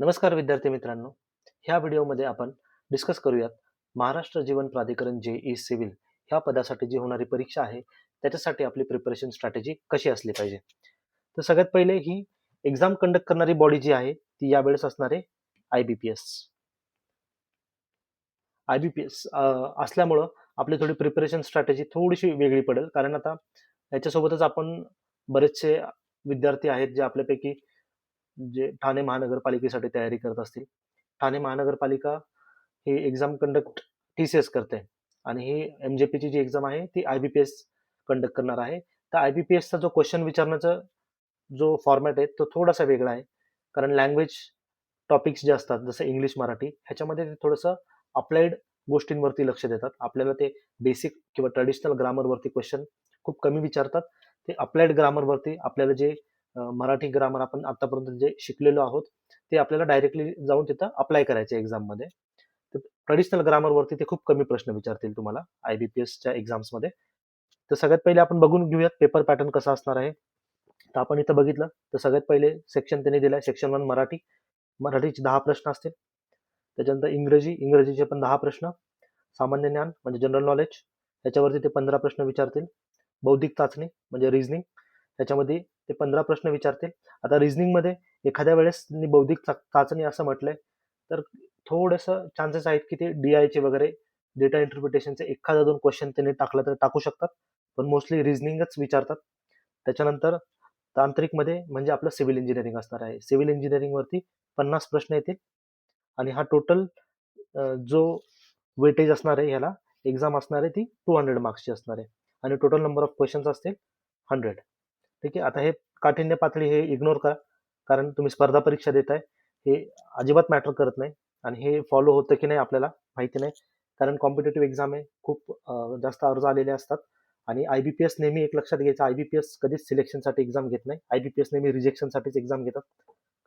नमस्कार विद्यार्थी मित्रांनो. ह्या व्हिडिओमध्ये आपण डिस्कस करूयात महाराष्ट्र जीवन प्राधिकरण जेई सिव्हिल ह्या पदासाठी जी होणारी परीक्षा आहे त्याच्यासाठी आपली प्रिपरेशन स्ट्रॅटेजी कशी असली पाहिजे. तर सगळ्यात पहिले ही एक्झाम कंडक्ट करणारी बॉडी जी आहे ती यावेळेस असणार आहे IBPS. IBPS असल्यामुळं आपली थोडी प्रिपरेशन स्ट्रॅटेजी थोडीशी वेगळी पडेल, कारण आता याच्यासोबतच आपण बरेचसे विद्यार्थी आहेत जे आपल्यापैकी जे ठाणे महानगरपालिकेसाठी तयारी करत असतील. ठाणे महानगरपालिका ही एक्झाम कंडक्ट TCS करते आणि ही MJP ची जी एक्झाम आहे ती IBPS कंडक्ट करणार आहे. तर IBPSचा जो क्वेश्चन विचारण्याचा जो फॉर्मॅट आहे तो थोडासा वेगळा आहे, कारण लँग्वेज टॉपिक्स जे असतात जसं इंग्लिश मराठी ह्याच्यामध्ये ते थोडंसं अप्लाइड गोष्टींवरती लक्ष देतात. आपल्याला ते बेसिक किंवा ट्रेडिशनल ग्रामरवरती क्वेश्चन खूप कमी विचारतात. ते अप्लाइड ग्रामरवरती आपल्याला जे मराठी ग्रामर आपण आतापर्यंत जे शिकलेलो आहोत ते आपल्याला डायरेक्टली जाऊन तिथं अप्लाय करायचे एक्झाममध्ये. तर ट्रेडिशनल ग्रामरवरती ते खूप कमी प्रश्न विचारतील तुम्हाला IBPSच्या एक्झाम्समध्ये. तर सगळ्यात पहिले आपण बघून घेऊयात पेपर पॅटर्न कसा असणार आहे. तर आपण इथं बघितलं तर सगळ्यात पहिले सेक्शन त्यांनी दिलाय सेक्शन 1 मराठी. मराठीचे 10 प्रश्न असतील. त्याच्यानंतर इंग्रजीचे पण 10 प्रश्न. सामान्य ज्ञान म्हणजे जनरल नॉलेज त्याच्यावरती ते 15 प्रश्न विचारतील. बौद्धिक चाचणी म्हणजे रिझनिंग त्याच्यामध्ये ते 15 प्रश्न विचारतील. आता रिझनिंग मध्ये एखाद्या वेळेस त्यांनी बौद्धिक चाचणी असं म्हटलंय तर थोडंसं चान्सेस आहेत की ते DI चे वगैरे डेटा इंटरप्रिटेशनचे एखादा 2 क्वेश्चन त्यांनी टाकलं तर टाकू शकतात, पण मोस्टली रिझनिंगच विचारतात. त्याच्यानंतर तांत्रिक मध्ये म्हणजे आपलं सिव्हिल इंजिनिअरिंग असणार आहे. सिव्हिल इंजिनिअरिंग वरती 50 प्रश्न येतील आणि हा टोटल जो वेटेज असणार आहे ह्याला एक्झाम असणार आहे ती 200 मार्क्सची असणार आहे आणि टोटल नंबर ऑफ क्वेश्चन्स असतील 100. ठीक आहे. आता हे काठिण्य पातळी हे इग्नोर करा, कारण तुम्ही स्पर्धा परीक्षा देताय हे अजिबात मॅटर करत नाही आणि हे फॉलो होतं की नाही आपल्याला माहिती नाही, कारण कॉम्पिटेटिव्ह एक्झाम आहे, खूप जास्त अर्ज आलेले असतात आणि IBPS नेहमी एक लक्षात घ्यायचं, IBPS कधीच सिलेक्शनसाठी एक्झाम घेत नाही. IBPS नेहमी रिजेक्शनसाठीच एक्झाम घेतात,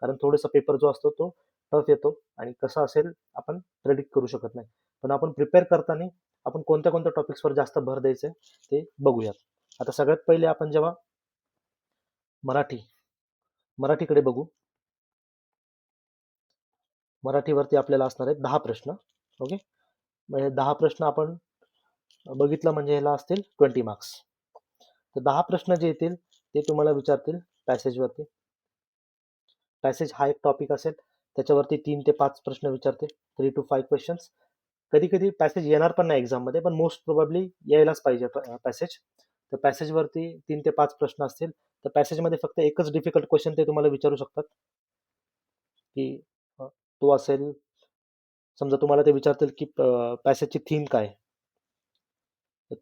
कारण थोडासा पेपर जो असतो तो टफ येतो आणि कसा असेल आपण प्रेडिक्ट करू शकत नाही. पण आपण प्रिपेअर करताना आपण कोणत्या कोणत्या टॉपिक्सवर जास्त भर द्यायचे ते बघूयात. आता सगळ्यात पहिले आपण जेव्हा मराठीकडे बघू. मराठीवरती आपल्याला असणार आहेत 10 प्रश्न. ओके. म्हणजे 10 प्रश्न आपण बघितलं म्हणजे ह्याला असतील 20 मार्क्स. तर 10 प्रश्न जे येतील ते तुम्हाला विचारतील पॅसेजवरती. पॅसेज हा एक टॉपिक असेल, त्याच्यावरती 3 ते 5 प्रश्न विचारतील, 3 to 5 क्वेश्चन्स. कधी कधी पॅसेज येणार पण नाही एक्झाममध्ये, पण मोस्ट प्रोबॅबली यायलाच पाहिजे पॅसेज. तर पॅसेजवरती 3 ते 5 प्रश्न असतील. तर पॅसेजमध्ये फक्त एकच डिफिकल्ट क्वेश्चन ते तुम्हाला विचारू शकतात की तो असेल, समजा तुम्हाला ते विचारतील की पॅसेजची थीम काय.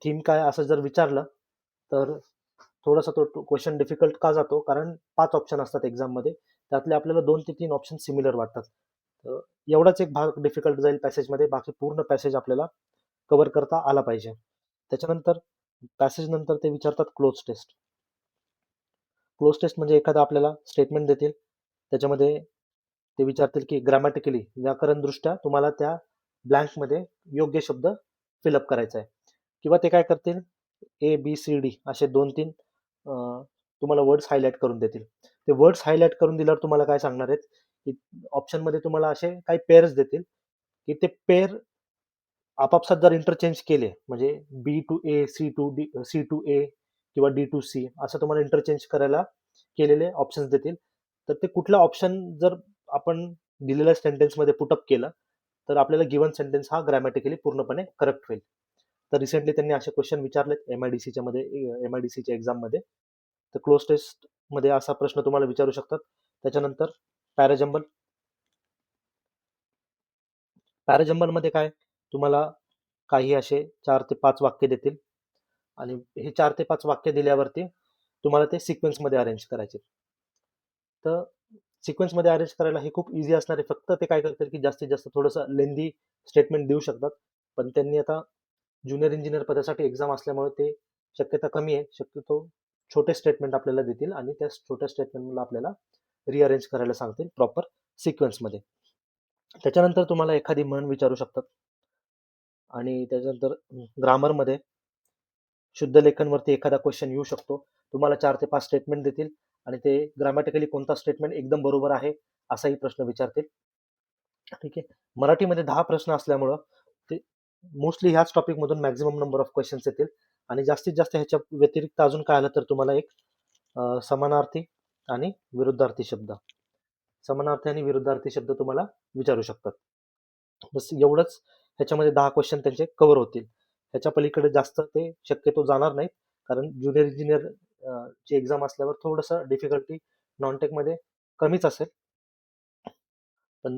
थीम काय असं जर विचारलं तर थोडासा तो क्वेश्चन डिफिकल्ट का जातो, कारण 5 ऑप्शन असतात एक्झाममध्ये, त्यातले आपल्याला 2 ते 3 ऑप्शन सिमिलर वाटतात. तर एवढाच एक भाग डिफिकल्ट जाईल पॅसेजमध्ये, बाकी पूर्ण पॅसेज आपल्याला कव्हर करता आला पाहिजे. त्याच्यानंतर पॅसेज नंतर ते विचारतात क्लोज टेस्ट. क्लोज टेस्ट म्हणजे एखादा आपल्याला स्टेटमेंट देतील, त्याच्यामध्ये ते विचारतील की ग्रामॅटिकली व्याकरणदृष्ट्या तुम्हाला त्या ब्लँकमध्ये योग्य शब्द फिलअप करायचा आहे, किंवा ते काय करतील ABCD असे 2-3 तुम्हाला वर्ड्स हायलाइट करून देतील. ते वर्ड्स हायलाइट करून दिल्यावर तुम्हाला काय सांगणार आहेत की ऑप्शनमध्ये तुम्हाला असे काही पेअर्स देतील की ते पेअर आपापसात जर इंटरचेंज केले, म्हणजे B to A, C to A किंवा D to C असं तुम्हाला इंटरचेंज करायला केलेले ऑप्शन्स देतील. तर ते कुठला ऑप्शन जर आपण दिलेल्या सेंटेन्समध्ये पुटअप केलं तर आपल्याला गिवन सेंटेन्स हा ग्रॅमॅटिकली पूर्णपणे करेक्ट होईल. तर रिसेंटली त्यांनी असे क्वेश्चन विचारलेत MIDCच्या एक्झाममध्ये. तर क्लोज टेस्ट मध्ये असा प्रश्न तुम्हाला विचारू शकतात. त्याच्यानंतर पॅराजंबल. मध्ये काय तुम्हाला काही असे 4 ते 5 वाक्य देतील आणि हे 4 ते 5 वाक्य दिल्यावरती तुम्हाला ते सिक्वेन्समध्ये अरेंज करायचे. तर सिक्वेन्समध्ये अरेंज करायला हे खूप इझी असणार आहे. फक्त ते काय करतील की जास्तीत जास्त थोडंसं लेंदी स्टेटमेंट देऊ शकतात, पण त्यांनी आता ज्युनियर इंजिनियर पदासाठी एक्झाम असल्यामुळे ते शक्यता कमी आहे. शक्यतो छोटे स्टेटमेंट आपल्याला देतील आणि त्या छोट्या स्टेटमेंटला आपल्याला रिअरेंज करायला सांगतील प्रॉपर सिक्वेन्समध्ये. त्याच्यानंतर तुम्हाला एखादी म्हण विचारू शकतात आणि त्याच्यानंतर ग्रामरमध्ये शुद्ध लेखनवरती एखादा क्वेश्चन येऊ शकतो. तुम्हाला 4 ते 5 स्टेटमेंट देतील आणि ते ग्रामॅटिकली कोणता स्टेटमेंट एकदम बरोबर आहे असाही प्रश्न विचारतील. ठीक आहे. मराठीमध्ये 10 प्रश्न असल्यामुळं ते मोस्टली ह्याच टॉपिक मधून मॅक्झिमम नंबर ऑफ क्वेश्चन्स येतील. आणि जास्तीत जास्त ह्याच्या व्यतिरिक्त अजून काय आलं तर तुम्हाला एक समानार्थी आणि विरुद्धार्थी शब्द, समानार्थी आणि विरुद्धार्थी शब्द तुम्हाला विचारू शकतात. बस एवढंच. ह्याच्यामध्ये 10 क्वेश्चन त्यांचे कव्हर होतील. ह्याच्या पलीकडे जास्त ते शक्यतो जाणार नाहीत, कारण ज्युनियर इंजिनियर ची एक्झाम असल्यावर थोडंसं डिफिकल्टी नॉन टेकमध्ये कमीच असेल. पण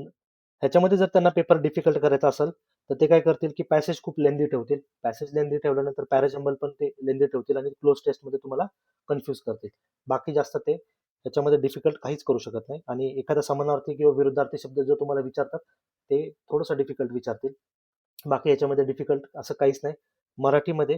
ह्याच्यामध्ये जर त्यांना पेपर डिफिकल्ट करायचा असेल तर ते काय करतील की पॅसेज खूप लेंदी ठेवतील. पॅसेज लेंदी ठेवल्यानंतर पॅराजंबल पण ते लेंदी ठेवतील आणि क्लोज टेस्टमध्ये तुम्हाला कन्फ्यूज करतील. बाकी जास्त ते त्याच्यामध्ये डिफिकल्ट काहीच करू शकत नाही. आणि एखादा समानार्थी किंवा विरुद्धार्थी शब्द जो तुम्हाला विचारतात ते थोडंसं डिफिकल्ट विचारतील. बाकी याच्यामध्ये डिफिकल्ट असं काहीच नाही. मराठीमध्ये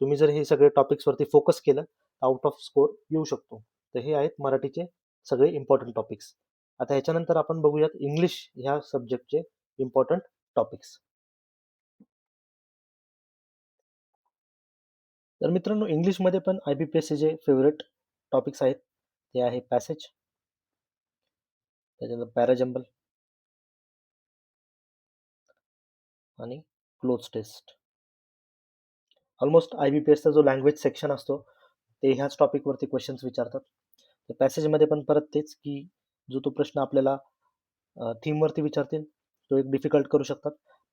तुम्ही जर हे सगळे टॉपिक्सवरती फोकस केलं आउट ऑफ स्कोर येऊ शकतो. तर हे आहेत मराठीचे सगळे इम्पॉर्टंट टॉपिक्स. आता ह्याच्यानंतर आपण बघूयात इंग्लिश ह्या सब्जेक्टचे इम्पॉर्टंट टॉपिक्स. तर मित्रांनो, इंग्लिशमध्ये पण IBPSC चे फेवरेट टॉपिक्स आहेत. ते आहे पॅसेज, त्याच्यानंतर पॅराजंबल आणि क्लोज टेस्ट. ऑलमोस्ट IBPSचा जो लँग्वेज सेक्शन असतो ते ह्याच टॉपिकवरती क्वेश्चन्स विचारतात. तर पॅसेजमध्ये पण परत तेच की जो तो प्रश्न आपल्याला थीमवरती विचारतील तो एक डिफिकल्ट करू शकतात.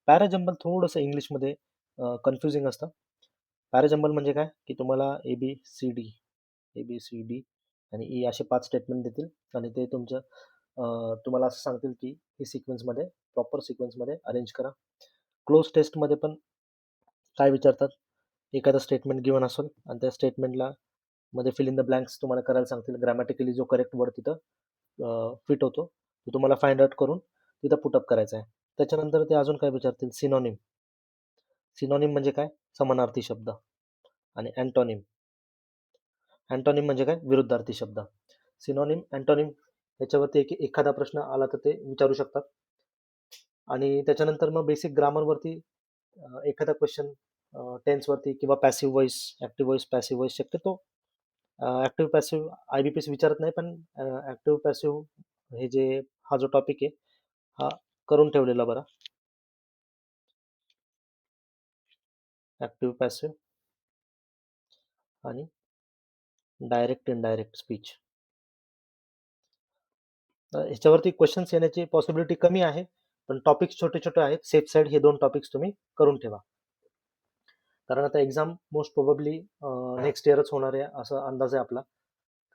पॅराजंबल थोडंसं इंग्लिशमध्ये कन्फ्युजिंग असतं. पॅराजंबल म्हणजे काय की तुम्हाला ए बी सी डी आणि ई असे 5 स्टेटमेंट देतील आणि ते तुमचं तुम्हाला असं सांगतील की ही सिक्वेन्समध्ये प्रॉपर सिक्वेन्समध्ये अरेंज करा. क्लोज टेस्टमध्ये पण काय विचारतात, एखादं स्टेटमेंट गिवन असेल आणि त्या स्टेटमेंटला मध्ये फिल इन द ब्लँक्स तुम्हाला करायला सांगतील. ग्रॅमॅटिकली जो करेक्ट वर्ड तिथं फिट होतो तो तुम्हाला फाइंड आउट करून तिथं पुटअप करायचा आहे. त्याच्यानंतर ते अजून काय विचारतील, सिनॉनिम. सिनॉनिम म्हणजे काय, समानार्थी शब्द. आणि अँटोनिम, अँटोनिम म्हणजे काय, विरुद्धार्थी शब्द. सिनॉनिम, अँटोनिम याच्यावरती एखादा प्रश्न आला तर ते विचारू शकतात. आणि त्याच्यानंतर मग बेसिक ग्रामरवरती एखादा क्वेश्चन टेन्सवरती किंवा passive voice, active voice, passive voice शक्यतो ऍक्टिव्ह पॅसिव्ह IBPS विचारत नाही, पण ऍक्टिव्ह पॅसिव्ह हे जे हा जो टॉपिक आहे हा करून ठेवलेला बरा. ऍक्टिव्ह पॅसिव्ह आणि डायरेक्ट इनडायरेक्ट स्पीच. ह्याच्यावरती क्वेश्चन्स येण्याची पॉसिबिलिटी कमी आहे, पण टॉपिक्स छोटे छोटे आहेत. सेफ साईड हे 2 टॉपिक्स तुम्ही करून ठेवा, कारण आता एक्झाम मोस्ट प्रोबेबली नेक्स्ट इयरच होणार आहे असा अंदाज आहे आपला.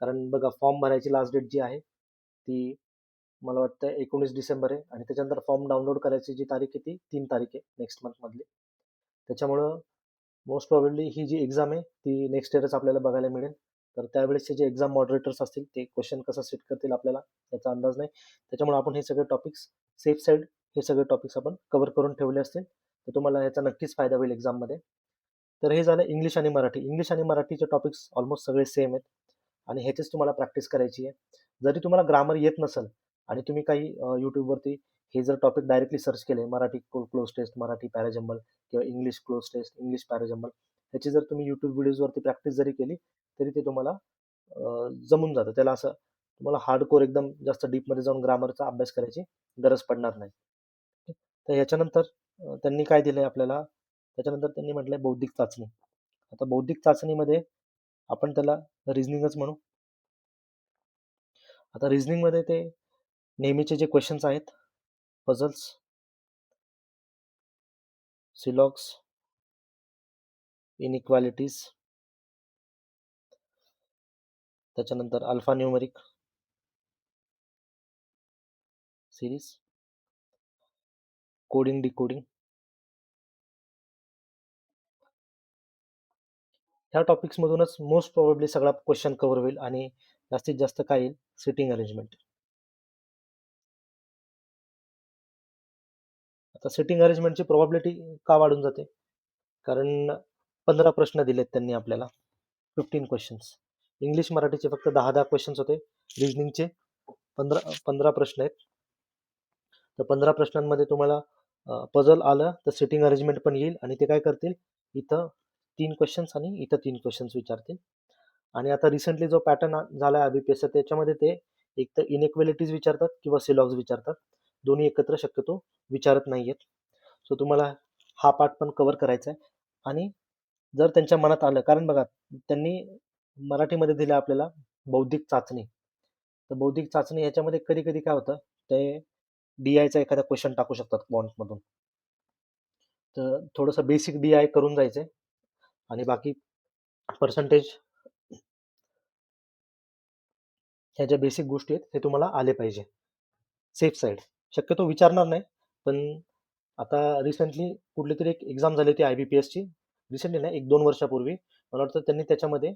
कारण बघा, फॉर्म भरायची लास्ट डेट जी आहे ती मला वाटतं 19 डिसेंबर आहे आणि त्याच्यानंतर फॉर्म डाउनलोड करायची जी तारीख आहे ती 3 तारीख आहे नेक्स्ट मंथ मधली. त्याच्यामुळं मोस्ट प्रॉबेबली ही जी एक्झाम आहे ती नेक्स्ट इयरच आपल्याला बघायला मिळेल. तर त्यावेळेसचे जे एक्झाम मॉडरेटर्स असतील ते क्वेश्चन कसं सेट करतील आपल्याला याचा अंदाज नाही. त्याच्यामुळे आपण हे सगळे टॉपिक्स सेफ साईड हे सगळे टॉपिक्स आपण कव्हर करून ठेवले असतील तर तुम्हाला याचा नक्कीच फायदा होईल एक्झाममध्ये. तर हे झालं इंग्लिश आणि मराठी. इंग्लिश आणि मराठीचे टॉपिक्स ऑलमोस्ट सगळे सेम आहेत आणि ह्याचीच तुम्हाला प्रॅक्टिस करायची आहे. जरी तुम्हाला ग्रामर येत नसेल आणि तुम्ही काही यूट्यूबवरती हे जर टॉपिक डायरेक्टली सर्च केले, Marathi cloze test, Marathi parajumble किंवा English cloze test, English parajumble, ह्याची जर तुम्ही यूट्यूब व्हिडिओजवरती प्रॅक्टिस जरी केली तरी ते तुम्हाला जमून जातं. त्याला असं तुम्हाला हार्डकोर एकदम जास्त डीपमध्ये जाऊन ग्रामरचा अभ्यास करायची गरज पडणार नाही. तर ह्याच्यानंतर त्यांनी काय दिलंय आपल्याला, त्याच्यानंतर त्यांनी म्हटलंय बौद्धिक चाचणी. आता बौद्धिक चाचणीमध्ये आपण त्याला रिझनिंगच म्हणू. आता रिझनिंगमध्ये ते नेहमीचे जे क्वेश्चन्स आहेत, पझल्स, सिलॉग्स, इनइक्वालिटीज, त्याच्यानंतर alpha numeric series, coding decoding, ह्या टॉपिक्समधूनच मोस्ट प्रोबेबली सगळा क्वेश्चन कव्हर होईल. आणि जास्तीत जास्त काय येईल, सिटिंग अरेंजमेंट. आता सिटिंग अरेंजमेंटची प्रोबॅबिलिटी का वाढून जाते, कारण 15 प्रश्न दिलेत त्यांनी आपल्याला, 15 क्वेश्चन्स. इंग्लिश मराठीचे फक्त 10 क्वेश्चन्स होते, रिजनिंगचे 15 प्रश्न आहेत. तर 15 प्रश्नांमध्ये तुम्हाला पझल आलं तर सिटिंग अरेंजमेंट पण येईल आणि ते काय करतील, इथं 3 क्वेश्चन्स आणि इथं 3 क्वेश्चन्स विचारतील. आणि आता रिसेंटली जो पॅटर्न झाला IBPS त्याच्यामध्ये ते एक तर इनइक्वेलिटीज विचारतात किंवा सिलॉग्स विचारतात. दोन्ही एकत्र शक्यतो विचारत नाहीयेत. सो तुम्हाला हा पार्ट पण कव्हर करायचा आहे. आणि जर त्यांच्या मनात आलं, कारण बघा त्यांनी मराठीमध्ये दिलं आपल्याला बौद्धिक चाचणी. तर बौद्धिक चाचणी ह्याच्यामध्ये कधी कधी काय होतं, ते DI चा एखादा क्वेश्चन टाकू शकतात मधून. तर थोडंसं बेसिक DI करून जायचंय आणि बाकी पर्सेंटेज ह्या ज्या बेसिक गोष्टी आहेत हे तुम्हाला आले पाहिजे. सेफ साईड शक्यतो विचारणार नाही, पण आता रिसेंटली कुठली तरी एक एक्झाम झाली होती IBPS ची. रिसेंटली नाही, 1-2 वर्षापूर्वी. मला वाटतं त्यांनी त्याच्यामध्ये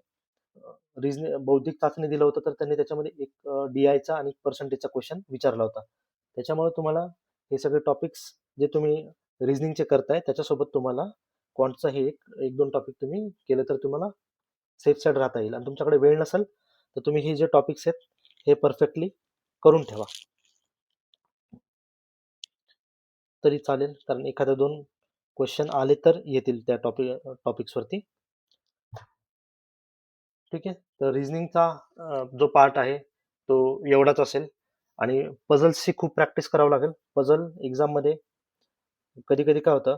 बौद्धिक चाचणी दिलं होतं, तर त्यांनी त्याच्यामध्ये एक DI चा आणि पर्सेंटेजचा क्वेश्चन विचारला होता. त्याच्यामुळे तुम्हाला हे सगळे टॉपिक्स जे तुम्ही रिझनिंगचे करताय त्याच्यासोबत तुम्हाला क्वांटचा हे एक दोन टॉपिक तुम्ही केलं तर तुम्हाला सेफ साईड राहता येईल. आणि तुमच्याकडे वेळ नसेल तर तुम्ही हे जे टॉपिक्स आहेत हे परफेक्टली करून ठेवा तरी चालेल, कारण एखाद्या 2 क्वेश्चन आले तर येतील त्या टॉपिक्सवरती. ठीक आहे. तर रिझनिंगचा जो पार्ट आहे तो एवढाच असेल. आणि पझल्सची खूप प्रॅक्टिस करावं लागेल. पझल एक्झाममध्ये कधी कधी काय होतं,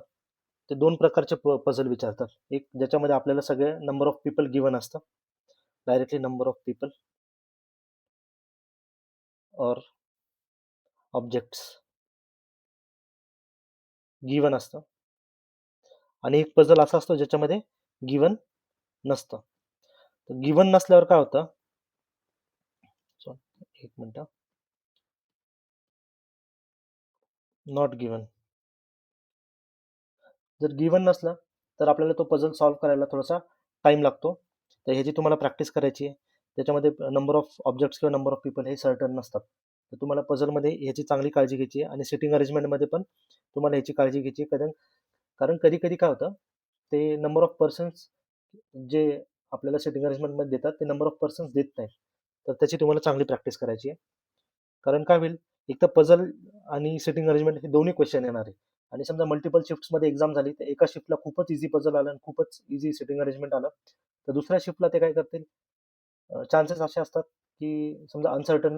ते 2 प्रकारचे पझल विचारतात. एक ज्याच्यामध्ये आपल्याला सगळे नंबर ऑफ पीपल गिवन असतं, डायरेक्टली नंबर ऑफ पीपल और ऑब्जेक्ट्स गिवन असतं. आणि एक पझल असा असतो ज्याच्यामध्ये गिवन नसतं. तर गिवन नसल्यावर काय होतं, एक मिनिट, नॉट गिवन. जर गिवन नसलं तर आपल्याला तो पझल सॉल्व्ह करायला थोडासा टाइम लागतो. तर ह्याची तुम्हाला प्रॅक्टिस करायची आहे. त्याच्यामध्ये नंबर ऑफ ऑब्जेक्ट्स किंवा नंबर ऑफ पीपल हे सर्टन नसतात. तर तुम्हाला पझलमध्ये ह्याची चांगली काळजी घ्यायची आहे. आणि सिटिंग अरेंजमेंटमध्ये पण तुम्हाला ह्याची काळजी घ्यायची आहे. कारण कारण कधी कधी काय होतं, ते नंबर ऑफ पर्सन्स जे आपल्याला सिटिंग अरेंजमेंटमध्ये देतात ते नंबर ऑफ पर्सन्स देत नाहीत. तर त्याची तुम्हाला चांगली प्रॅक्टिस करायची आहे. कारण काय होईल, एक तर पझल आणि सिटिंग अरेंजमेंट हे दोन्ही क्वेश्चन येणार आहे. आणि समजा मल्टिपल शिफ्ट्समध्ये एक्झाम झाली तर एका शिफ्टला खूपच इझी पझल आलं आणि खूपच इझी सिटिंग अरेंजमेंट आलं, तर दुसऱ्या शिफ्टला ते काय करतील, चान्सेस असे असतात की समजा अनसर्टन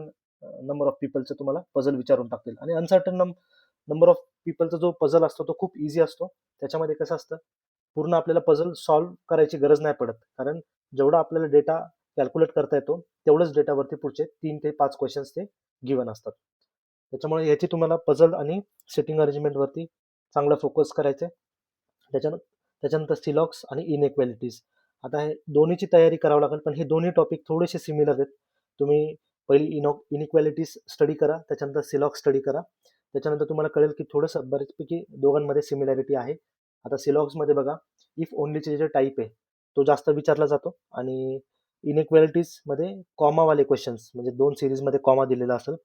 नंबर ऑफ पीपलचं तुम्हाला पझल विचारून टाकतील. आणि अनसर्टन नंबर ऑफ पीपलचा जो पझल असतो तो खूप इझी असतो. त्याच्यामध्ये कसं असतं, पूर्ण आपल्याला पझल सॉल्व्ह करायची गरज नाही पडत, कारण जेवढा आपल्याला डेटा कॅल्क्युलेट करता येतो तेवढंच डेटावरती पुढचे 3 ते 5 क्वेश्चन्स ते गिवन असतात. त्याच्यामुळे ह्याची तुम्हाला पझल आणि सिटिंग अरेंजमेंटवरती चांगला फोकस करायचा आहे. त्याच्यानंतर सिलॉक्स आणि इनइक्वॅलिटीज. आता हे दोन्हीची तयारी करावी लागेल, पण हे दोन्ही टॉपिक थोडेसे सिमिलर आहेत. तुम्ही पहिली इनइक्वॅलिटीज स्टडी करा, त्याच्यानंतर सिलॉक्स स्टडी करा. त्याच्यानंतर तुम्हाला कळेल की थोडंसं बऱ्याचपैकी दोघांमध्ये सिमिलॅरिटी आहे. आता सिलॉक्समध्ये बघा, इफ ओनलीचे जे टाईप आहे तो जास्त विचारला जातो. आणि इनइक्वॅलिटीजमध्ये कॉमावाले क्वेश्चन्स, म्हणजे 2 सिरीजमध्ये कॉमा दिलेला असेल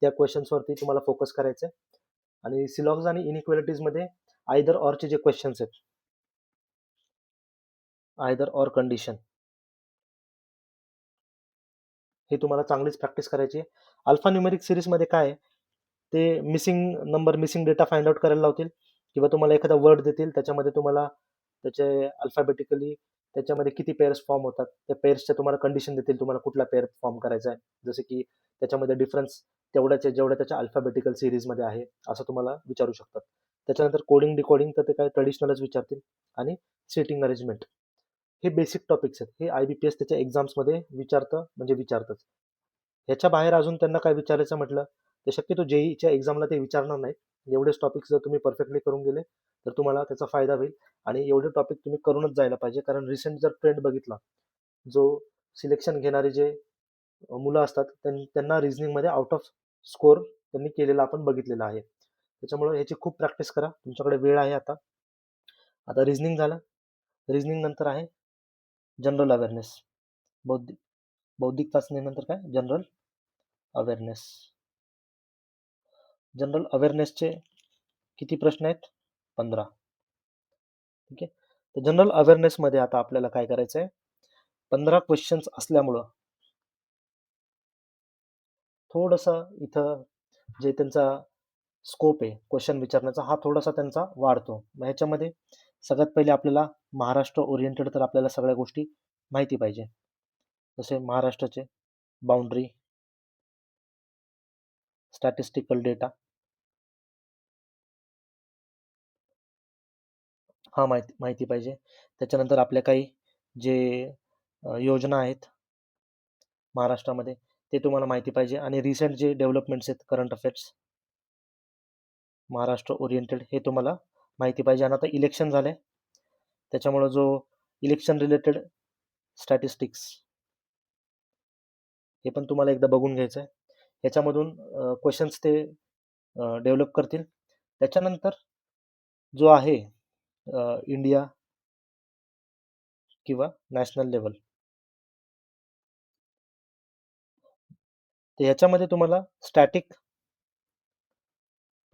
त्या क्वेश्चन्सवरती तुम्हाला फोकस करायचं आहे. आणि सिलॉग्स आणि इनइक्वॅलिटीजमध्ये आयदर ऑरचे जे क्वेश्चन्स आहेत, आयदर ऑर कंडिशन, हे तुम्हाला चांगलीच प्रॅक्टिस करायची आहे. अल्फा न्यूमेरिक सिरीजमध्ये काय आहे, ते missing number, missing data find out करायला लावतील, किंवा तुम्हाला एखादा वर्ड देतील, त्याच्यामध्ये तुम्हाला त्याचे अल्फाबेटिकली त्याच्यामध्ये किती पेअर्स फॉर्म होतात, त्या पेअर्सच्या तुम्हाला कंडिशन देतील, तुम्हाला कुठला पेअर फॉर्म करायचा आहे, जसे की त्याच्यामध्ये डिफरन्स तेवढ्याच्या जेवढ्या त्याच्या अल्फाबेटिकल सिरीजमध्ये आहे असं तुम्हाला विचारू शकतात. त्याच्यानंतर कोडिंग डिकोडिंग तर ते काय ट्रेडिशनलच विचारतील. आणि सेटिंग अरेंजमेंट, हे बेसिक टॉपिक्स आहेत. हे IBPS त्याच्या एक्झाम्समध्ये विचारतं, म्हणजे विचारतंच. ह्याच्या बाहेर अजून त्यांना काय विचारायचं म्हटलं तर शक्यतो JEEच्या एक्झामला ते विचारणार नाहीत. एवढेच टॉपिक्स जर तुम्ही परफेक्टली करून गेले तर तुम्हाला त्याचा फायदा होईल. आणि एवढे टॉपिक तुम्ही करूनच जायला पाहिजे, कारण रिसेंट जर ट्रेंड बघितला, जो सिलेक्शन घेणारे जे मुलं असतात त्यांना रिझनिंगमध्ये आउट ऑफ स्कोर त्यांनी केलेला आपण बघितलेला आहे. त्याच्यामुळे ह्याची खूप प्रॅक्टिस करा, तुमच्याकडे वेळ आहे आता. आता रिझनिंग झालं. रिझनिंग नंतर आहे जनरल अवेअरनेस. बौद्धिक बौद्धिक चाचणीनंतर काय, जनरल अवेअरनेस. जनरल अवेअरनेसचे किती प्रश्न आहेत, 15. ठीक आहे. तर जनरल अवेअरनेसमध्ये आता आपल्याला काय करायचं आहे, 15 क्वेश्चन्स असल्यामुळं थोडंसं इथं जे त्यांचा स्कोप आहे क्वेश्चन विचारण्याचा, हा थोडासा त्यांचा वाढतो. मग ह्याच्यामध्ये सगळ्यात पहिले आपल्याला महाराष्ट्र ओरिएंटेड तर आपल्याला सगळ्या गोष्टी माहिती पाहिजे. जसे महाराष्ट्राचे बाउंड्री, स्टॅटिस्टिकल डेटा, हा माहिती पाहिजे. त्याच्यानंतर आपल्या काही जे योजना आहेत महाराष्ट्रामध्ये ते तुम्हाला माहिती पाहिजे आणि रिसेंट जे डेव्हलपमेंट्स आहेत करंट अफेअर्स महाराष्ट्र ओरिएंटेड हे तुम्हाला माहिती पाहिजे. आणि आता इलेक्शन झाले त्याच्यामुळे जो इलेक्शन रिलेटेड स्टॅटिस्टिक्स हे पण तुम्हाला एकदा बघून घ्यायचं आहे. याच्यामधून क्वेश्चन्स ते डेव्हलप करतील. त्याच्यानंतर जो आहे इंडिया किंवा नॅशनल लेवल, तर ह्याच्यामध्ये तुम्हाला स्टॅटिक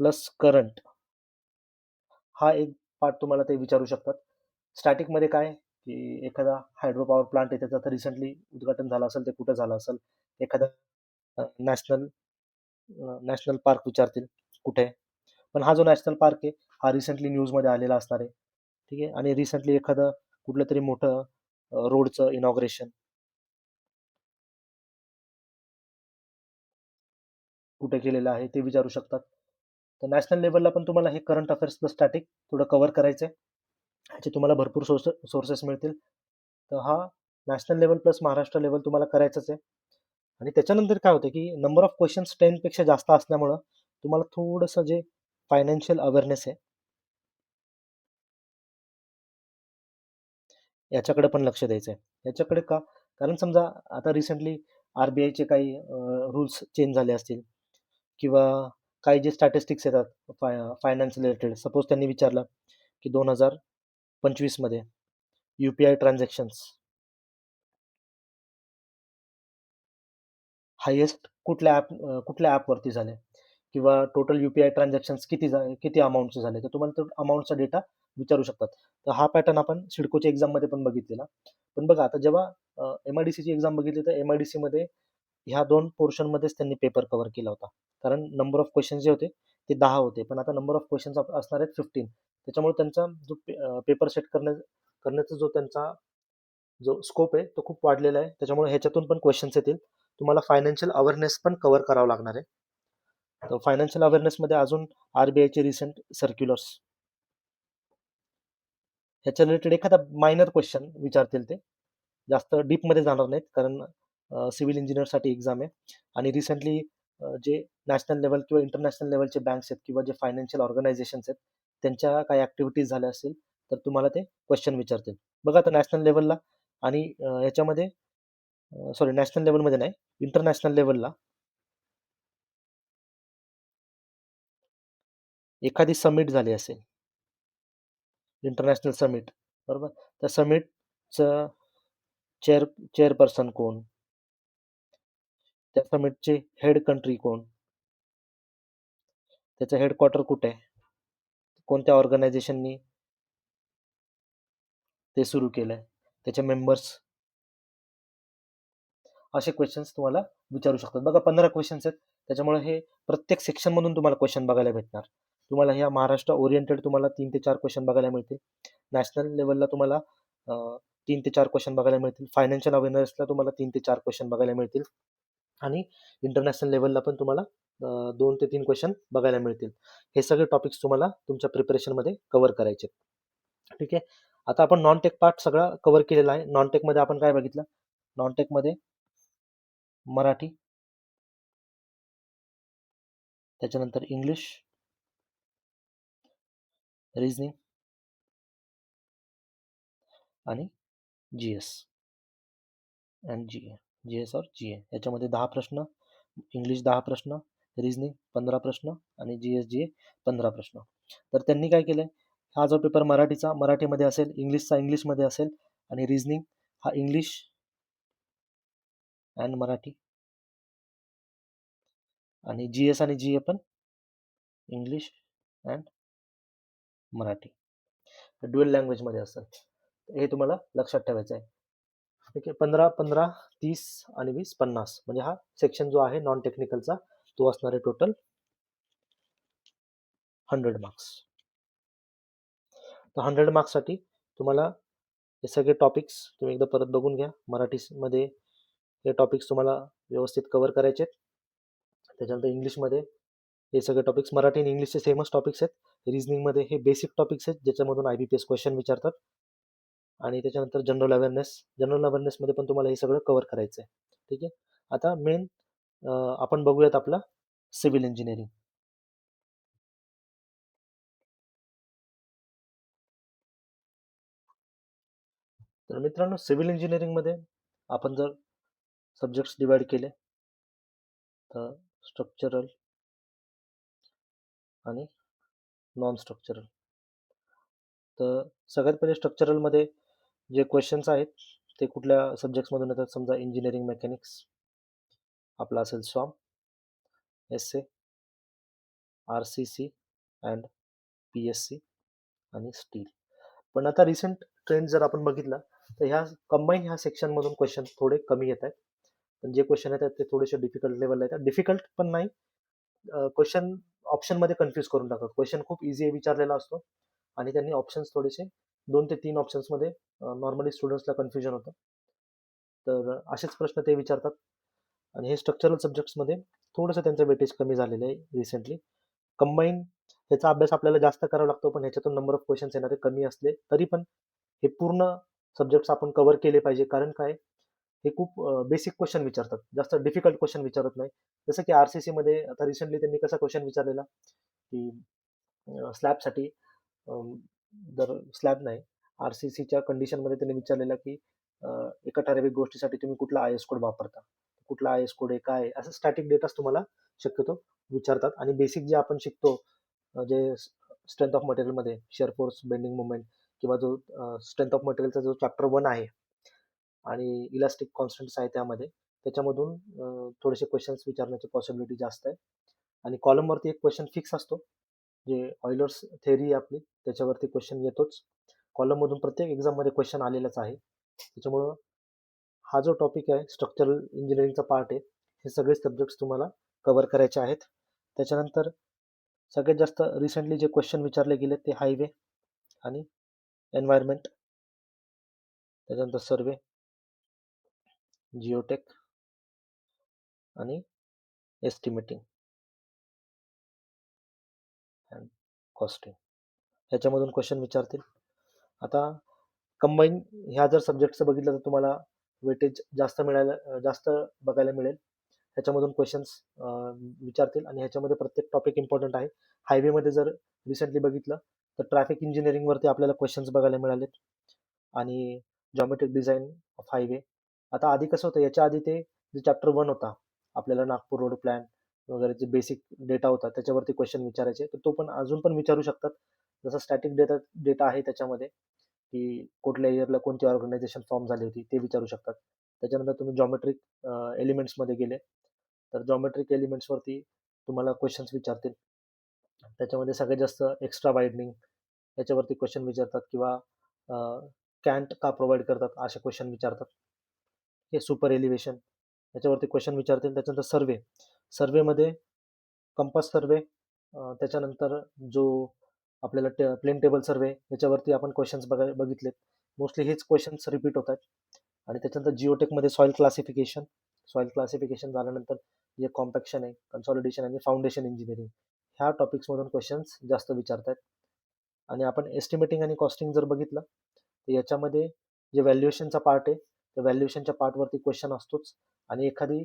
प्लस करंट हा एक पार्ट तुम्हाला ते विचारू शकतात. स्टॅटिकमध्ये काय की एखादा हायड्रो पॉवर प्लांट आहे त्याचं आता रिसेंटली उद्घाटन झालं असेल ते कुठं झालं असेल, एखादा नॅशनल नॅशनल पार्क विचारतील कुठे आहे. पण हा जो नॅशनल पार्क आहे हा रिसेंटली न्यूजमध्ये आलेला असणार आहे. ठीक आहे. आणि रिसेंटली एखादं कुठलं तरी मोठं रोडचं इनॉग्रेशन कुठे केलेलं आहे ते विचारू शकतात. तर नॅशनल लेवलला पण तुम्हाला हे करंट अफेअर्स प्लस स्टॅटिक थोडं कव्हर करायचं आहे. ह्याचे तुम्हाला भरपूर सोर्सेस मिळतील. तर हा national level plus Maharashtra level तुम्हाला करायचंच आहे. आणि त्याच्यानंतर काय होतं की नंबर ऑफ क्वेश्चन्स 10पेक्षा जास्त असल्यामुळं तुम्हाला थोडंसं जे फायनान्शियल अवेअरनेस आहे याच्याकडे पण लक्ष द्यायचं आहे. याच्याकडे का? कारण समजा आता रिसेंटली RBIचे काही रूल्स चेंज झाले असतील किंवा काही जे स्टॅटिस्टिक्स येतात फायनान्स रिलेटेड, सपोज त्यांनी विचारलं की 2025 मध्ये UPI ट्रान्झॅक्शन्स हायेस्ट कुठल्या ॲपवरती झाले किंवा टोटल UPI ट्रान्झॅक्शन्स किती अमाऊंटचे झाले, तर तुम्हाला तो अमाऊंटचा डेटा विचारू शकतात. तर हा पॅटर्न आपण सिडकोच्या एक्झाममध्ये पण बघितलेला. पण बघा आता जेव्हा MIDCची एक्झाम बघितली तर MIDCमध्ये ह्या 2 पोर्शनमध्येच त्यांनी पेपर कव्हर केला होता. कारण नंबर ऑफ क्वेश्चन जे होते ते 10 होते, पण आता नंबर ऑफ क्वेश्चन्स असणार आहेत 15. त्याच्यामुळे त्यांचा जो पेपर सेट करण्याचा जो त्यांचा जो स्कोप आहे तो खूप वाढलेला आहे. त्याच्यामुळे ह्याच्यातून पण क्वेश्चन्स येतील. तुम्हाला फायनान्शियल अवेअरनेस पण कव्हर करावं लागणार आहे. तर फायनान्शियल अवेअरनेसमध्ये अजून RBIचे रिसेंट सर्क्युलर्स ह्याच्या रिलेटेड एखादा मायनर क्वेश्चन विचारतील ते. जास्त डीपमध्ये जाणार नाहीत कारण सिव्हिल इंजिनिअरसाठी एक्झाम आहे. आणि रिसेंटली जे नॅशनल लेवल किंवा इंटरनॅशनल लेवलचे बँक्स आहेत किंवा जे फायनान्शियल ऑर्गनायझेशन्स आहेत त्यांच्या काही ॲक्टिव्हिटीज झाल्या असतील तर तुम्हाला ते क्वेश्चन विचारतील. बघा आता नॅशनल लेवलला आणि याच्यामध्ये सॉरी नॅशनल लेवलमध्ये नाही, इंटरनॅशनल लेवलला एखादी समिट झाली असेल, इंटरनॅशनल समिट, बरोबर? त्या समिटचं चेअर चेअरपर्सन कोण, त्या समिटचे हेड कंट्री कोण, त्याचं हेडक्वार्टर कुठे आहे, कोणत्या ऑर्गनायझेशननी ते सुरू केलंय, त्याचे मेंबर्स, असे क्वेश्चन्स तुम्हाला विचारू शकतात. बघा 15 क्वेश्चन्स आहेत. त्याच्यामुळे हे प्रत्येक सेक्शनमधून तुम्हाला क्वेश्चन बघायला भेटणार. तुम्हाला ह्या महाराष्ट्र ओरिएंटेड तुम्हाला 3 ते 4 क्वेश्चन बघायला मिळतील. नॅशनल लेवलला तुम्हाला 3 ते 4 क्वेश्चन बघायला मिळतील. फायनान्शियल अवेअरनेसला तुम्हाला 3 ते 4 क्वेश्चन बघायला मिळतील. आणि इंटरनॅशनल लेवलला पण तुम्हाला 2 ते 3 क्वेश्चन बघायला मिळतील. हे सगळे टॉपिक्स तुम्हाला तुमच्या प्रिपरेशनमध्ये कव्हर करायचे. ठीक आहे. आता आपण नॉन टेक पार्ट सगळा कव्हर केलेला आहे. नॉन टेकमध्ये आपण काय बघितलं? नॉन टेकमध्ये मराठी, त्याच्यानंतर इंग्लिश, रिझनिंग आणि GS अँड GA. GS और GA याच्यामध्ये 10 प्रश्न, इंग्लिश 10 प्रश्न, रिझनिंग 15 प्रश्न आणि GS GA 15 प्रश्न. तर त्यांनी काय केलंय, हा जो पेपर मराठीचा मराठीमध्ये असेल, इंग्लिशचा इंग्लिशमध्ये असेल आणि रिझनिंग हा इंग्लिश अँड मराठी आणि GS आणि GA पण इंग्लिश अँड मराठी ड्युअल लँग्वेजमध्ये असेल. हे तुम्हाला लक्षात ठेवायचं आहे. ठीक आहे. 15, 15, 30 आणि 20, 50 म्हणजे हा सेक्शन जो आहे नॉन टेक्निकलचा तो असणार आहे टोटल 100 मार्क्स. तर 100 मार्क्ससाठी तुम्हाला हे सगळे टॉपिक्स तुम्ही एकदा परत बघून घ्या. मराठीमध्ये हे टॉपिक्स तुम्हाला व्यवस्थित कव्हर करायचे आहेत. त्याच्यानंतर इंग्लिशमध्ये हे सगळे टॉपिक्स मराठी आणि इंग्लिशचे सेमच टॉपिक्स आहेत. रिझनिंगमध्ये हे बेसिक टॉपिक्स आहेत ज्याच्यामधून IBPS क्वेश्चन विचारतात. आणि त्याच्यानंतर जनरल अवेअरनेसमध्ये पण तुम्हाला हे सगळं कव्हर करायचं आहे. ठीक आहे. आता मेन आपण बघूयात आपला सिव्हिल इंजिनिअरिंग. तर मित्रांनो, सिव्हिल इंजिनिअरिंगमध्ये आपण जर सब्जेक्ट्स डिवाइड केले तर स्ट्रक्चरल आणि नॉन स्ट्रक्चरल. तर सगळ्यात पहिले स्ट्रक्चरलमध्ये जे क्वेश्चन्स आहेत ते कुठल्या सब्जेक्ट्समधून येतात. समजा इंजिनिअरिंग मेकॅनिक्स आपला असेल स्वाम, SA, RCC अँड PSC आणि स्टील. पण आता रिसेंट ट्रेंड जर आपण बघितला तर ह्या सेक्शनमधून क्वेश्चन थोडे कमी येत आहेत. पण जे क्वेश्चन येतात ते थोडेसे डिफिकल्ट लेवलला येतात. डिफिकल्ट पण नाही, क्वेश्चन ऑप्शनमध्ये कन्फ्यूज करून टाकतात. क्वेश्चन खूप इझी विचारलेला असतो आणि त्यांनी ऑप्शन्स थोडेसे 2 ते 3 ऑप्शन्समध्ये नॉर्मली स्टुडंट्सला कन्फ्युजन होतं. तर असेच प्रश्न ते विचारतात आणि हे स्ट्रक्चरल सब्जेक्ट्समध्ये थोडंसं त्यांचं वेटेज कमी झालेलं आहे रिसेंटली. कंबाईन ह्याचा अभ्यास आपल्याला जास्त करावा लागतो, पण ह्याच्यातून नंबर ऑफ क्वेश्चन्स येणारे कमी असले तरी पण हे पूर्ण सब्जेक्ट्स आपण कव्हर केले पाहिजे. कारण काय, हे खूप बेसिक क्वेश्चन विचारतात, जास्त डिफिकल्ट क्वेश्चन विचारत नाही. जसं की RCC मध्ये आता रिसेंटली त्यांनी कसा क्वेश्चन विचारलेला की स्लॅबसाठी जर स्लॅब नाही, RCCच्या कंडिशनमध्ये त्यांनी विचारलेला की एका ठराविक गोष्टीसाठी तुम्ही कुठला IS कोड वापरता, कुठला IS कोड आहे, काय आहे, असं स्टॅटिक डेटाच तुम्हाला शक्यतो विचारतात. आणि बेसिक जे आपण शिकतो, जे स्ट्रेंथ ऑफ मटेरियलमध्ये शेअर फोर्स, बेंडिंग मुवमेंट किंवा जो स्ट्रेंथ ऑफ मटेरियलचा जो चॅप्टर 1 आहे आणि इलास्टिक कॉन्स्टंट्स आहे त्यामध्ये, त्याच्यामधून थोडेसे क्वेश्चन्स विचारण्याची पॉसिबिलिटी जास्त आहे. आणि कॉलमवरती एक क्वेश्चन फिक्स असतो, जे ऑइलर्स थेअरी आपली, त्याच्यावरती क्वेश्चन येतोच. कॉलममधून प्रत्येक एक्झाममध्ये क्वेश्चन आलेलाच आहे. त्याच्यामुळं हा जो टॉपिक आहे स्ट्रक्चरल इंजिनिअरिंगचा पार्ट आहे, हे सगळे सब्जेक्ट्स तुम्हाला कव्हर करायचे आहेत. त्याच्यानंतर सगळ्यात जास्त रिसेंटली जे क्वेश्चन विचारले गेले ते हायवे आणि एन्व्हायरमेंट, त्याच्यानंतर सर्वे, जिओटेक आणि एस्टिमेटिंग अँड कॉस्टिंग, ह्याच्यामधून क्वेश्चन विचारतील. आता कंबाईन ह्या जर सब्जेक्टचं बघितलं तर तुम्हाला वेटेज जास्त बघायला मिळेल. ह्याच्यामधून क्वेश्चन्स विचारतील आणि ह्याच्यामध्ये प्रत्येक टॉपिक इम्पॉर्टंट आहे. हायवेमध्ये जर रिसेंटली बघितलं तर ट्रॅफिक इंजिनिअरिंगवरती आपल्याला क्वेश्चन्स बघायला मिळालेत आणि जॉमेट्रिक डिझाईन ऑफ हायवे. आता आधी कसं होतं, याच्या आधी ते जे चॅप्टर 1 होता आपल्याला नागपूर रोड प्लॅन वगैरे जे बेसिक डेटा होता त्याच्यावरती क्वेश्चन विचारायचे, तर तो पण अजून पण विचारू शकतात. जसं स्टॅटिक डेटा आहे त्याच्यामध्ये, की कुठल्या इयरला कोणती ऑर्गनायझेशन फॉर्म झाली होती ते विचारू शकतात. त्याच्यानंतर तुम्ही जॉमेट्रिक एलिमेंट्समध्ये गेले तर जॉमेट्रिक एलिमेंट्सवरती तुम्हाला क्वेश्चन्स विचारतील. त्याच्यामध्ये सगळ्यात जास्त एक्स्ट्रा वायडनिंग याच्यावरती क्वेश्चन विचारतात किंवा कॅन्ट का प्रोव्हाइड करतात असे क्वेश्चन विचारतात. हे सुपर एलिव्हेशन याच्यावरती क्वेश्चन विचारतील. त्याच्यानंतर सर्वेमध्ये कंपास सर्वे, त्याच्यानंतर जो आपल्याला प्लेन टेबल सर्वे, याच्यावरती आपण क्वेश्चन्स बघितलेत. मोस्टली हेच क्वेश्चन्स रिपीट होत आहेत. आणि त्याच्यानंतर जिओटेकमध्ये सॉइल क्लासिफिकेशन झाल्यानंतर जे कॉम्पॅक्शन आहे, कन्सॉलिडेशन आणि फाउंडेशन इंजिनिअरिंग, ह्या टॉपिक्समधून क्वेश्चन्स जास्त विचारतात. आणि आपण एस्टिमेटिंग आणि कॉस्टिंग जर बघितलं तर याच्यामध्ये जे व्हॅल्युएशनचा पार्ट आहे, त्या व्हॅल्युएशनच्या पार्टवरती क्वेश्चन असतोच. आणि एखादी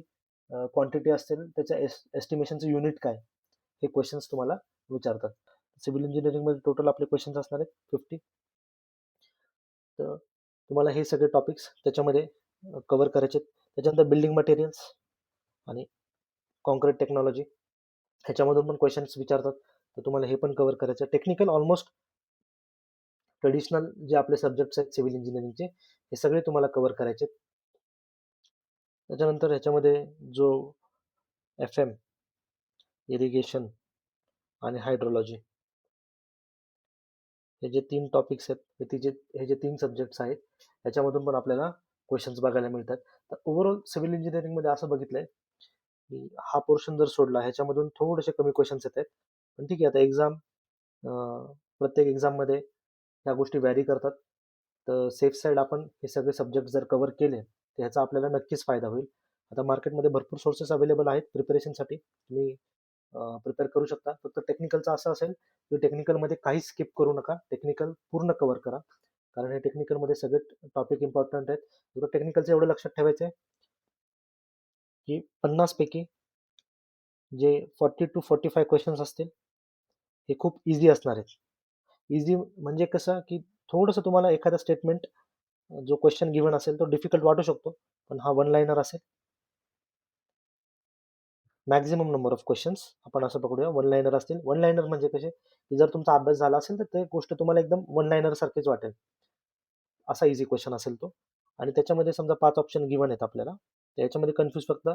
क्वांटिटी असेल त्याच्या एस्टिमेशनचं युनिट काय, हे क्वेश्चन्स तुम्हाला विचारतात. सिव्हिल इंजिनिअरिंगमध्ये टोटल आपले क्वेश्चन्स असणार आहेत 50. तर तुम्हाला हे सगळे टॉपिक्स त्याच्यामध्ये कव्हर करायचे. त्याच्यानंतर बिल्डिंग मटेरियल्स आणि कॉन्क्रीट टेक्नॉलॉजी, ह्याच्यामधून पण क्वेश्चन्स विचारतात. तर तुम्हाला हे पण कव्हर करायचं. टेक्निकल ऑलमोस्ट ट्रेडिशनल जे आपले सब्जेक्ट्स आहेत सिव्हिल इंजिनिअरिंगचे, हे सगळे तुम्हाला कव्हर करायचे. त्याच्यानंतर ह्याच्यामध्ये जो FM, इरिगेशन आणि हायड्रोलॉजी, हे जे 3 टॉपिक्स आहेत, हे जे 3 सब्जेक्ट्स आहेत, याच्यामधून पण आपल्याला क्वेश्चन्स बघायला मिळतात. तर ओव्हरऑल सिव्हिल इंजिनिअरिंगमध्ये असं बघितलंय की हा पोर्शन जर सोडला ह्याच्यामधून थोडेसे कमी क्वेश्चन्स येत आहेत. पण ठीक आहे, आता प्रत्येक एक्झाममध्ये ह्या गोष्टी व्हॅरी करतात. तर सेफ साईड आपण हे सगळे सब्जेक्ट जर कव्हर केले तर ह्याचा आपल्याला नक्कीच फायदा होईल. आता मार्केटमध्ये भरपूर सोर्सेस अवेलेबल आहेत प्रिपरेशनसाठी. तुम्ही प्रिपेअर करू शकता. फक्त टेक्निकलचं असं असेल की टेक्निकलमध्ये काहीच स्किप करू नका. टेक्निकल पूर्ण कव्हर करा. कारण हे टेक्निकलमध्ये सगळे टॉपिक इम्पॉर्टंट आहेत. फक्त टेक्निकलचं एवढं लक्षात ठेवायचं आहे की 50 पैकी जे 40 टू 45 क्वेश्चन्स असतील हे खूप इझी असणार आहेत. इझी म्हणजे कसं की थोडंसं तुम्हाला एखादा स्टेटमेंट जो क्वेश्चन गिवन असेल तो डिफिकल्ट वाटू शकतो, पण हा वन लाईनर असेल. मॅक्झिमम नंबर ऑफ क्वेश्चन्स आपण असं पकडूया वन लाईनर असतील. वन लाईनर म्हणजे कसे की जर तुमचा अभ्यास झाला असेल तर ते गोष्ट तुम्हाला एकदम वन लाईनर सारखीच वाटेल. असा इझी क्वेश्चन असेल तो. आणि त्याच्यामध्ये समजा 5 ऑप्शन गिवन आहेत आपल्याला. त्याच्यामध्ये कन्फ्यूज फक्त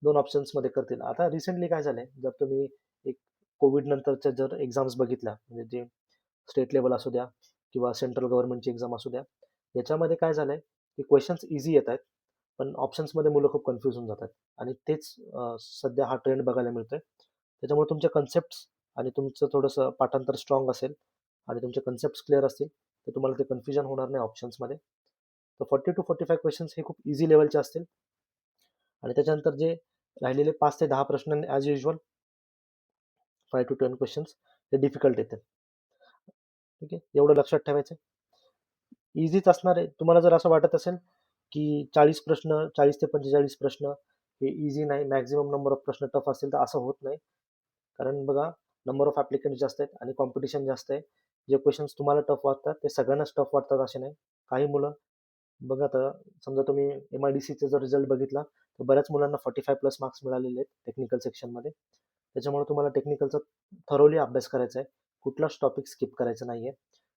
2 ऑप्शन्समध्ये करतील. आता रिसेंटली काय झालंय, जर तुम्ही एक कोविड नंतरच्या जर एक्झाम्स बघितल्या, म्हणजे जे स्टेट लेवल असू द्या किंवा सेंट्रल गव्हर्नमेंटची एक्झाम असू द्या, याच्यामध्ये काय झालंय की क्वेश्चन्स इझी येत आहेत, पण ऑप्शन्समध्ये मुलं खूप कन्फ्यूज होऊन जातात. आणि तेच सध्या हा ट्रेंड बघायला मिळतोय. त्याच्यामुळे तुमचे कन्सेप्ट आणि तुमचं थोडंसं पाठांतर स्ट्रॉंग असेल आणि तुमचे कन्सेप्ट क्लिअर असतील तर तुम्हाला ते कन्फ्युजन होणार नाही ऑप्शन्समध्ये. तर 40 टू 45 क्वेश्चन्स हे खूप इझी लेवलचे असतील. आणि त्याच्यानंतर जे राहिलेले 5 ते 10 प्रश्न ॲज युजल 5 टू 10 क्वेश्चन्स हे डिफिकल्ट येतील. ठीक आहे, एवढं लक्षात ठेवायचं. इझीच असणार आहे. तुम्हाला जर असं वाटत असेल की 40 ते 45 प्रश्न हे इझी नाही, मॅक्झिमम नंबर ऑफ प्रश्न टफ असतील, तर असं होत नाही. कारण बघा, नंबर ऑफ ॲप्लिकंट जास्त आहेत आणि कॉम्पिटिशन जास्त आहे. जे क्वेश्चन्स तुम्हाला टफ वाटतात ते सगळ्यांनाच टफ वाटतात असे नाही. काही मुलं बघा, आता समजा तुम्ही MIDCचा जर रिझल्ट बघितला तर बऱ्याच मुलांना 45 प्लस मार्क्स मिळालेले आहेत टेक्निकल सेक्शनमध्ये. त्याच्यामुळे तुम्हाला टेक्निकलचा थरोली अभ्यास करायचा आहे. कुठलाच टॉपिक स्किप करायचा नाही आहे.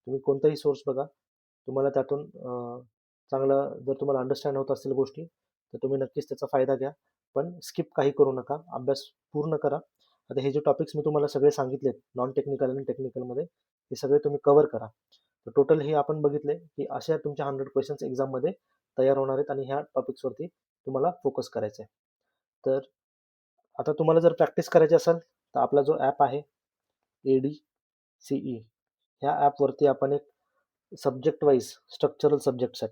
तुम्ही कोणताही सोर्स बघा, तुम्हाला त्यातून चांगलं जर तुम्हाला अंडरस्टँड होत असतील गोष्टी तर तुम्ही नक्कीच त्याचा फायदा घ्या. पण स्किप काही करू नका, अभ्यास पूर्ण करा. आता हे जे टॉपिक्स मी तुम्हाला सगळे सांगितलेत नॉन टेक्निकल आणि टेक्निकलमध्ये, हे सगळे तुम्ही कव्हर करा. तर टोटल हे आपण बघितले की अशा तुमच्या 100 क्वेश्चन्स एक्झाममध्ये तयार होणार आहेत आणि ह्या टॉपिक्सवरती तुम्हाला फोकस करायचा आहे. तर आता तुम्हाला जर प्रॅक्टिस करायची असेल तर आपला जो ॲप आहे ADCE, ह्या ॲपवरती आपण एक सब्जेक्ट वाईज स्ट्रक्चरल सब्जेक्ट्स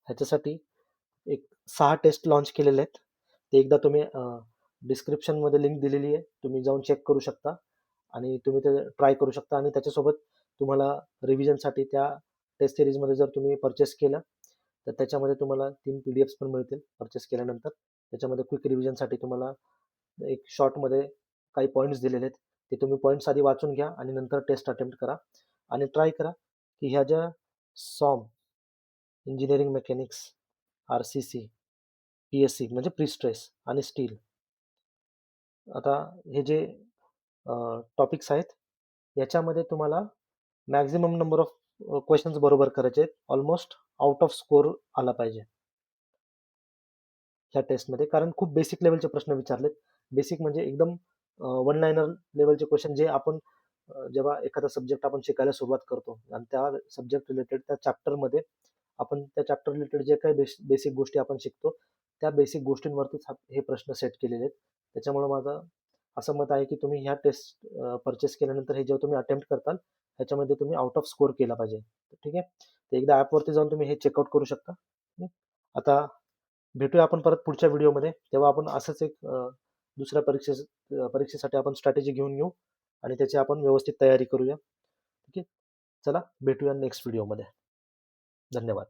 ह्याच्यासाठी एक 6 टेस्ट लॉन्च केलेले आहेत. ते एकदा तुम्ही डिस्क्रिप्शनमध्ये लिंक दिलेली आहे, तुम्ही जाऊन चेक करू शकता आणि तुम्ही ते ट्राय करू शकता. आणि त्याच्यासोबत तुम्हाला रिव्हिजनसाठी त्या टेस्ट सिरीजमध्ये जर तुम्ही परचेस केलं तर त्याच्यामध्ये तुम्हाला 3 PDFs पण मिळतील परचेस केल्यानंतर. त्याच्यामध्ये क्विक रिव्हिजनसाठी तुम्हाला एक शॉर्टमध्ये काही पॉईंट्स दिलेले आहेत, ते तुम्ही पॉईंट्स आधी वाचून घ्या आणि नंतर टेस्ट अटेम्प्ट करा. आणि ट्राय करा की ह्या ज्या सॉम, इंजिनिअरिंग मेकॅनिक्स, RCC, PSC म्हणजे प्री स्ट्रेस आणि स्टील, आता हे जे टॉपिक्स आहेत याच्यामध्ये तुम्हाला मॅक्झिमम नंबर ऑफ क्वेश्चन्स बरोबर करायचे आहेत. ऑलमोस्ट आउट ऑफ स्कोर आला पाहिजे ह्या टेस्टमध्ये, कारण खूप बेसिक लेवलचे प्रश्न विचारलेत. बेसिक म्हणजे एकदम वन लाईनर लेवलचे क्वेश्चन, जे आपण जेव्हा एखादा सब्जेक्ट आपण शिकायला सुरुवात करतो आणि त्या सब्जेक्ट रिलेटेड त्या चॅप्टरमध्ये आपण त्या चॅप्टर रिलेटेड जे काही बेसिक गोष्टी आपण शिकतो त्या बेसिक गोष्टींवरतीच हे प्रश्न सेट केलेले आहेत. त्याच्यामुळे माझं असं मत आहे की तुम्ही ह्या टेस्ट परचेस केल्यानंतर हे जेव्हा तुम्ही अटेम्प्ट करताल ह्याच्यामध्ये तुम्ही आउट ऑफ स्कोर केला पाहिजे. ठीक आहे, तर एकदा ॲपवरती जाऊन तुम्ही हे चेकआउट करू शकता. आता भेटूया आपण परत पुढच्या व्हिडिओमध्ये, तेव्हा आपण असंच एक दुसऱ्या परीक्षेसाठी आपण स्ट्रॅटेजी घेऊन येऊ आणि त्याची आपण व्यवस्थित तयारी करूया. ठीक आहे, चला भेटूया नेक्स्ट व्हिडिओमध्ये. धन्यवाद.